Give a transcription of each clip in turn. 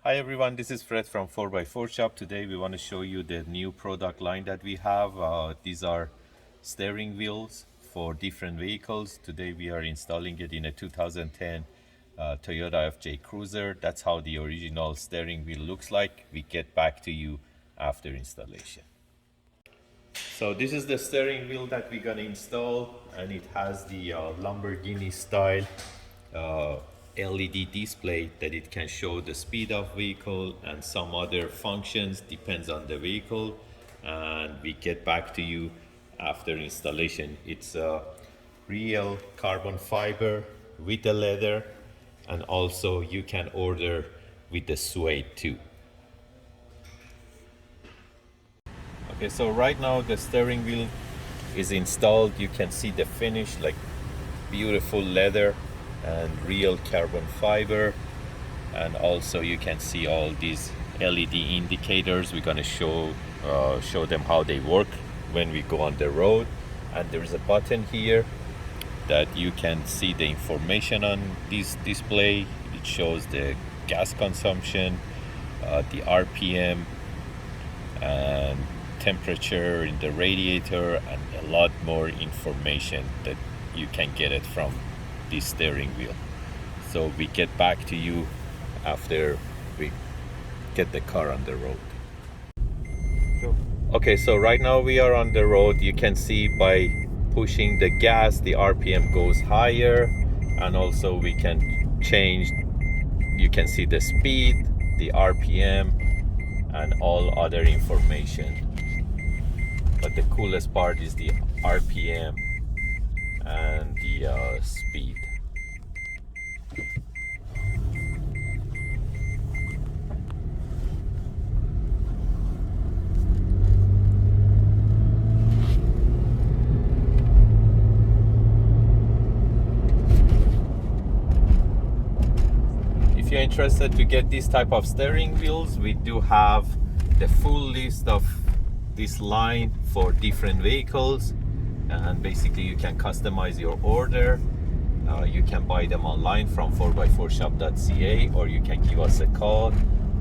Hi everyone, this is Fred from 4x4Shop. Today we want to show you the new product line that we have. These are steering wheels for different vehicles. Today we are installing it in a 2010 Toyota FJ Cruiser. That's how the original steering wheel looks like. We get back to you after installation. So this is the steering wheel that we're gonna install, and it has the Lamborghini style LED display that it can show the speed of vehicle and some other functions, depends on the vehicle, and we get back to you after installation. It's a real carbon fiber with the leather, and also you can order with the suede too. Okay, so right now the steering wheel is installed. You can see the finish, like beautiful leather and real carbon fiber, and also you can see all these LED indicators. We're gonna show them how they work when we go on the road. And there is a button here that you can see the information on this display. It shows the gas consumption, the RPM, and temperature in the radiator, and a lot more information that you can get it from this steering wheel. So we get back to you after we get the car on the road. Okay, so right now we are on the road. You can see by pushing the gas, the RPM goes higher, and also we can change, you can see the speed, the RPM, and all other information. But the coolest part is the RPM and the speed. If you're interested to get this type of steering wheels, we do have the full list of this line for different vehicles, and basically you can customize your order. You can buy them online from 4x4shop.ca, or you can give us a call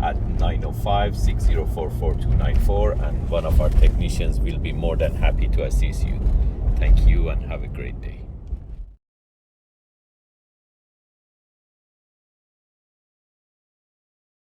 at 905-604-4294, and one of our technicians will be more than happy to assist you. Thank you and have a great day.